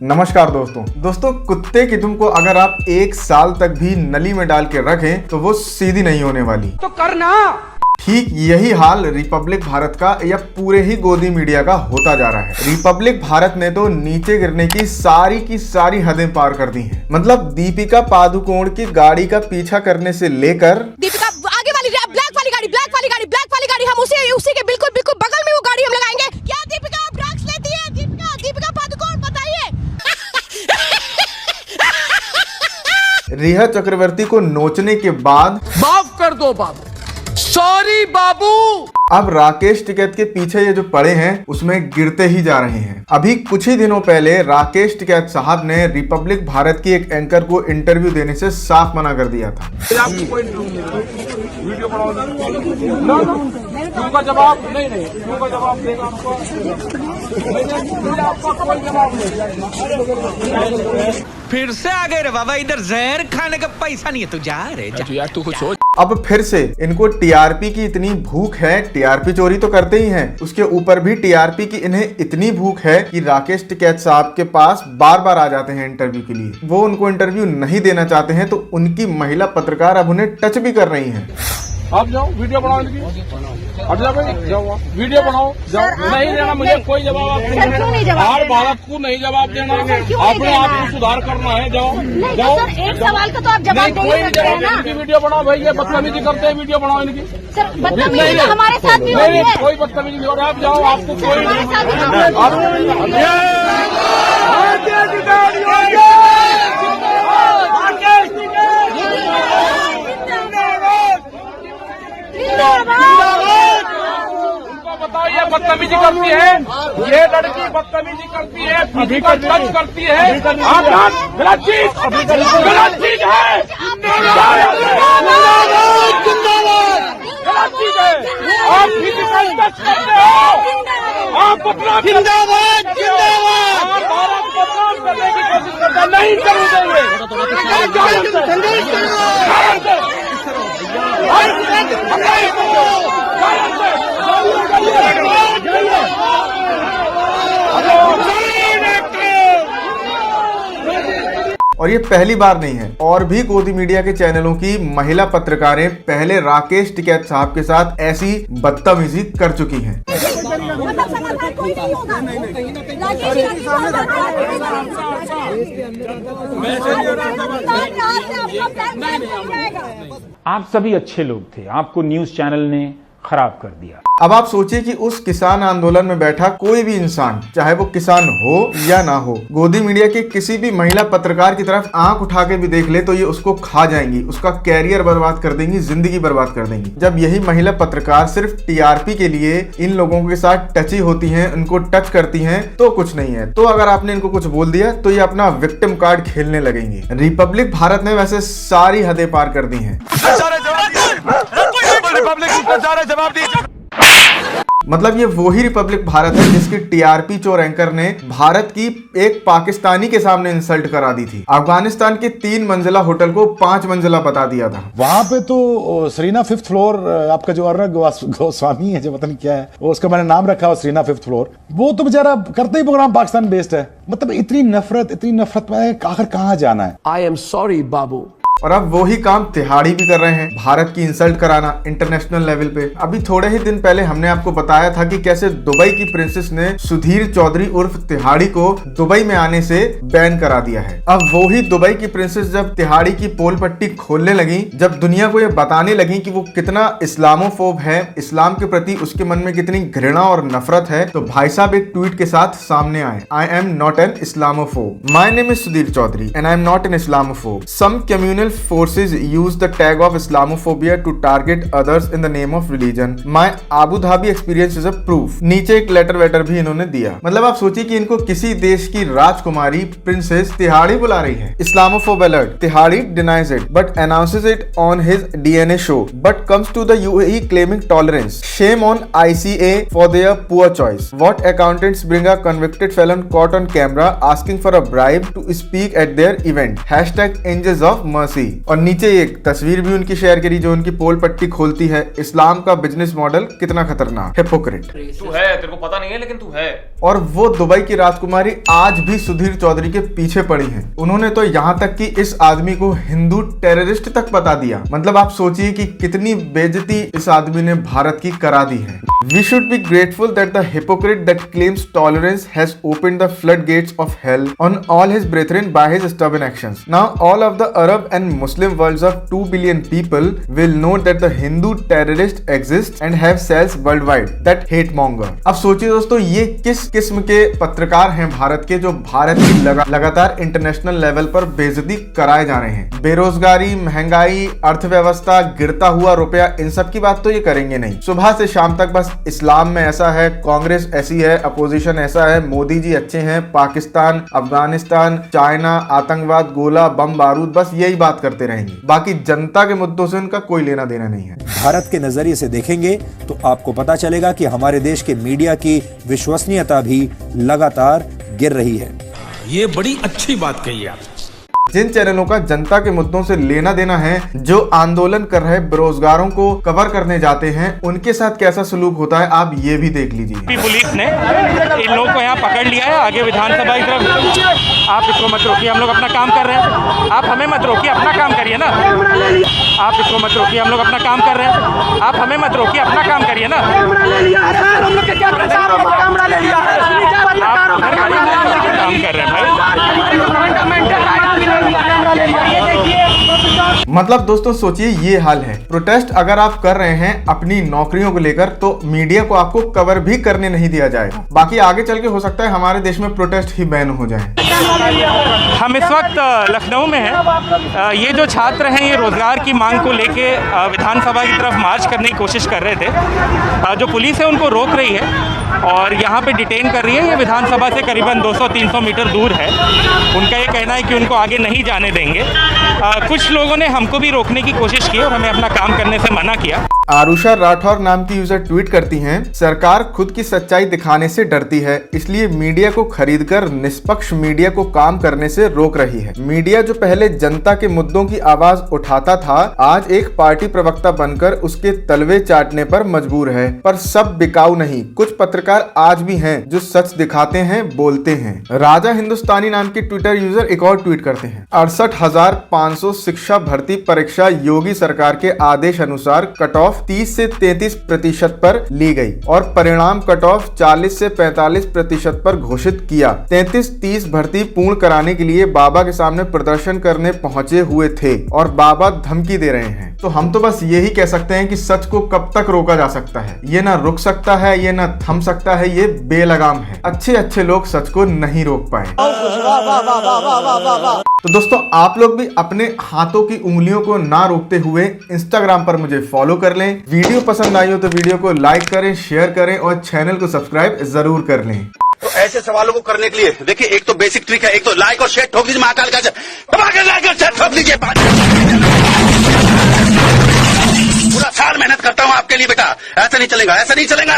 नमस्कार दोस्तों कुत्ते की दुम को अगर आप 1 साल तक भी नली में डाल के रखें तो वो सीधी नहीं होने वाली। तो करना। ठीक यही हाल रिपब्लिक भारत का या पूरे ही गोदी मीडिया का होता जा रहा है। रिपब्लिक भारत ने तो नीचे गिरने की सारी हदें पार कर दी हैं। मतलब दीपिका पादुकोण की गाड़ी का पीछा करने से लेकर दीपिका आगे वाली ब्लैक वाली गाड़ी हम उसी के बिल्कुल बगल में वो गाड़ी हम लगाएंगे। क्या दीपिका आप ड्रग्स लेती है? दीपिका पादुकोण बताइए। रिया चक्रवर्ती को नोचने के बाद माफ कर दो बाबू, सॉरी बाबू। अब राकेश टिकैत के पीछे ये जो पड़े हैं उसमें गिरते ही जा रहे हैं। अभी कुछ ही दिनों पहले राकेश टिकैत साहब ने रिपब्लिक भारत की एक एंकर को इंटरव्यू देने से साफ मना कर दिया था। वीडियो क्यों का जवाब नहीं क्यों का जवाब देगा आपको जवाब नहीं। फिर से आ गए रे बाबा, इधर जहर खाने का पैसा नहीं है। तू जा रे यार, तू कुछ सोच। अब फिर से इनको टीआरपी की इतनी भूख है। टीआरपी चोरी तो करते ही हैं, उसके ऊपर भी टीआरपी की इन्हें इतनी भूख है कि राकेश टिकैत साहब के पास बार आ जाते हैं इंटरव्यू के लिए। वो उनको इंटरव्यू नहीं देना चाहते हैं तो उनकी महिला पत्रकार अब उन्हें टच भी कर रही हैं। आप जाओ वीडियो बनाओ इनकी, हट जाओ भाई, जाओ वीडियो बनाओ, जाओ। नहीं देना मुझे कोई जवाब, आपको हर भारत को नहीं जवाब देना है, अपने आप को सुधार करना है। जाओ एक सवाल का तो आप जवाब कोई जवाब नहीं। इनकी वीडियो बनाओ भाई, ये बदतमीजी करते हैं, वीडियो बनाओ इनकी। बदतमीजी तो हमारे साथ भी हो रही है। कोई बदतमीजी नहीं हो रहा। आप जाओ, आपको कोई बताओ, ये बदतमीजी करती है, ये लड़की बदतमीजी करती है, फिजिकल टच करती है। गलत चीज है, गलत चीज है। आप फिजिकल टच करते हो, आप बदनाम भारत बदनाम करने की कोशिश करते हैं। नहीं करूँ और ये पहली बार नहीं है, और भी गोदी मीडिया के चैनलों की महिला पत्रकारें पहले राकेश टिकैत साहब के साथ ऐसी बदतमीजी कर चुकी हैं। आप सभी अच्छे लोग थे, आपको न्यूज चैनल ने खराब कर दिया। अब आप सोचिए कि उस किसान आंदोलन में बैठा कोई भी इंसान, चाहे वो किसान हो या ना हो, गोदी मीडिया की किसी भी महिला पत्रकार की तरफ आंख उठा के भी देख ले तो ये उसको खा जाएंगी, उसका कैरियर बर्बाद कर देंगी, जिंदगी बर्बाद कर देंगी। जब यही महिला पत्रकार सिर्फ टीआरपी के लिए इन लोगों के साथ टची होती हैं, उनको टच करती हैं तो कुछ नहीं है। तो अगर आपने इनको कुछ बोल दिया तो ये अपना विक्टिम कार्ड खेलने लगेंगी। रिपब्लिक भारत ने वैसे सारी हदें पार कर दी हैं। मतलब ये वही रिपब्लिक भारत है जिसकी टीआरपी चोर एंकर ने भारत की एक पाकिस्तानी के सामने इंसल्ट करा दी थी। अफगानिस्तान के 3 मंजिला होटल को 5 मंजिला बता दिया था। वहां पे तो सरीना 5th फ्लोर, आपका जो अर्नब गोस्वामी है, जो पता नहीं क्या है, वो उसका मैंने नाम रखा है सरीना 5th फ्लोर। वो तो बेचारा करते ही प्रोग्राम पाकिस्तान बेस्ड है। मतलब इतनी नफरत में आखिर कहाँ जाना है। आई एम सॉरी बाबू। और अब वो ही काम तिहाड़ी भी कर रहे हैं, भारत की इंसल्ट कराना इंटरनेशनल लेवल पे। अभी थोड़े ही दिन पहले हमने आपको बताया था कि कैसे दुबई की प्रिंसेस ने सुधीर चौधरी उर्फ तिहाड़ी को दुबई में आने से बैन करा दिया है। अब वो ही दुबई की प्रिंसेस जब तिहाड़ी की पोल पट्टी खोलने लगी, जब दुनिया को ये बताने लगी कि वो कितना इस्लामोफोब है, इस्लाम के प्रति उसके मन में कितनी घृणा और नफरत है, तो भाई साहब एक ट्वीट के साथ सामने आए। I am not an Islamophobe, my name is Sudhir Chaudhary and I am not an Islamophobe. Some communal forces use the tag of Islamophobia to target others in the name of religion. My Abu Dhabi experience is a proof. नीचे एक letter waiter भी इन्होंने दिया। मतलब आप सोचिए कि इनको किसी देश की राजकुमारी प्रिंसेस तिहाड़ी बुला रही है। Islamophobe alert. Tihadi denies it but announces it on his DNA show. But comes to the UAE claiming tolerance. Shame on ICA for their poor choice. What accountants bring a convicted felon caught on camera asking for a bribe to speak at their event? Hashtag angels of mercy. सी। और नीचे एक तस्वीर भी उनकी share करी जो उनकी पोल पट्टी खोलती है इस्लाम का बिजनेस मॉडल कितना खतरनाक, हिपोक्रेट। तू है, तेरे को पता नहीं है लेकिन तू है। और वो दुबई की राजकुमारी आज भी सुधीर चौधरी के पीछे पड़ी हैं। उन्होंने तो यहाँ तक कि इस आदमी को हिंदू टेररिस्ट तक बता दिया। मतलब आप सोचिए कि कितनी बेइज्जती इस आदमी ने भारत की करा दी है। We should be grateful that the hypocrite that claims tolerance has opened the floodgates of hell on all his brethren by his stubborn actions. Now all of the Arab and Muslim worlds of 2 billion people will know that the Hindu terrorist exists and have cells worldwide that hate monger. अब सोचिए दोस्तों, ये किस किस्म के पत्रकार हैं भारत के जो भारत की लगातार इंटरनेशनल लेवल पर बेइज्जती कराए जा रहे हैं। बेरोजगारी, महंगाई, अर्थव्यवस्था, गिरता हुआ रुपया, इन सब की बात तो ये करेंगे नहीं। सुबह से शाम तक बस इस्लाम में ऐसा है, कांग्रेस ऐसी है, अपोजिशन ऐसा है, मोदी जी अच्छे हैं, पाकिस्तान, अफगानिस्तान, चाइना, आतंकवाद, गोला बम बारूद, बस यही बात करते रहेंगे। बाकी जनता के मुद्दों से उनका कोई लेना देना नहीं है। भारत के नजरिए से देखेंगे तो आपको पता चलेगा कि हमारे देश के मीडिया की विश्वसनीयता भी लगातार गिर रही है। ये बड़ी अच्छी बात कही आप। जिन चैनलों का जनता के मुद्दों से लेना देना है, जो आंदोलन कर रहे बेरोजगारों को कवर करने जाते हैं, उनके साथ कैसा सलूक होता है आप ये भी देख लीजिए। पुलिस ने इन लोगों को यहाँ पकड़ लिया है आगे विधानसभा की तरफ। आप इसको मत रोकिए, हम लोग अपना काम कर रहे हैं। आप हमें मत रोकिए, अपना काम करिए ना। आप इसको मत रोकिए, हम लोग अपना काम कर रहे हैं। आप हमें मत रोकिए, अपना काम करिए ना। काम कर रहे हैं भाई। मतलब दोस्तों सोचिए ये हाल है। प्रोटेस्ट अगर आप कर रहे हैं अपनी नौकरियों को लेकर तो मीडिया को आपको कवर भी करने नहीं दिया जाएगा। बाकी आगे चल के हो सकता है हमारे देश में प्रोटेस्ट ही बैन हो जाए। हम इस वक्त लखनऊ में हैं। ये जो छात्र हैं ये रोजगार की मांग को लेके विधानसभा की तरफ मार्च करने की कोशिश कर रहे थे। जो पुलिस है उनको रोक रही है और यहाँ पे डिटेन कर रही है। ये विधानसभा से करीबन 200-300 मीटर दूर है। उनका ये कहना है कि उनको आगे नहीं जाने देंगे। कुछ लोगों ने हमको भी रोकने की कोशिश की और हमें अपना काम करने से मना किया। आरुषा राठौर नाम की यूजर ट्वीट करती हैं, सरकार खुद की सच्चाई दिखाने से डरती है, इसलिए मीडिया को खरीदकर निष्पक्ष मीडिया को काम करने से रोक रही है। मीडिया जो पहले जनता के मुद्दों की आवाज उठाता था, आज एक पार्टी प्रवक्ता बनकर उसके तलवे चाटने पर मजबूर है। पर सब बिकाऊ नहीं, कुछ पत्रकार आज भी हैं जो सच दिखाते हैं, बोलते हैं। राजा हिंदुस्तानी नाम की ट्विटर यूजर एक और ट्वीट करते हैं, 68,500 शिक्षा भर्ती परीक्षा योगी सरकार के आदेश अनुसार कट ऑफ 30 से 33% पर ली गई और परिणाम कट ऑफ 40 से 45% पर घोषित किया। 33-30 भर्ती पूर्ण कराने के लिए बाबा के सामने प्रदर्शन करने पहुंचे हुए थे और बाबा धमकी दे रहे हैं। तो हम तो बस यही कह सकते हैं कि सच को कब तक रोका जा सकता है। ये ना रुक सकता है, ये ना थम सकता है, ये बेलगाम है। अच्छे लोग सच को नहीं रोक पाए। तो दोस्तों आप लोग भी अपने हाथों की उंगलियों को ना रोकते हुए इंस्टाग्राम पर मुझे फॉलो कर लें। वीडियो पसंद आई हो तो वीडियो को लाइक करें, शेयर करें और चैनल को सब्सक्राइब जरूर कर लें। तो ऐसे सवालों को करने के लिए देखिए, एक तो बेसिक ट्रिक है, एक तो लाइक और शेयर ठोक दीजिए। महाकाल का लाइक और शेयर ठोक दीजिए। पूरा साल मेहनत करता हूँ आपके लिए बेटा, ऐसा नहीं चलेगा, ऐसा नहीं चलेगा।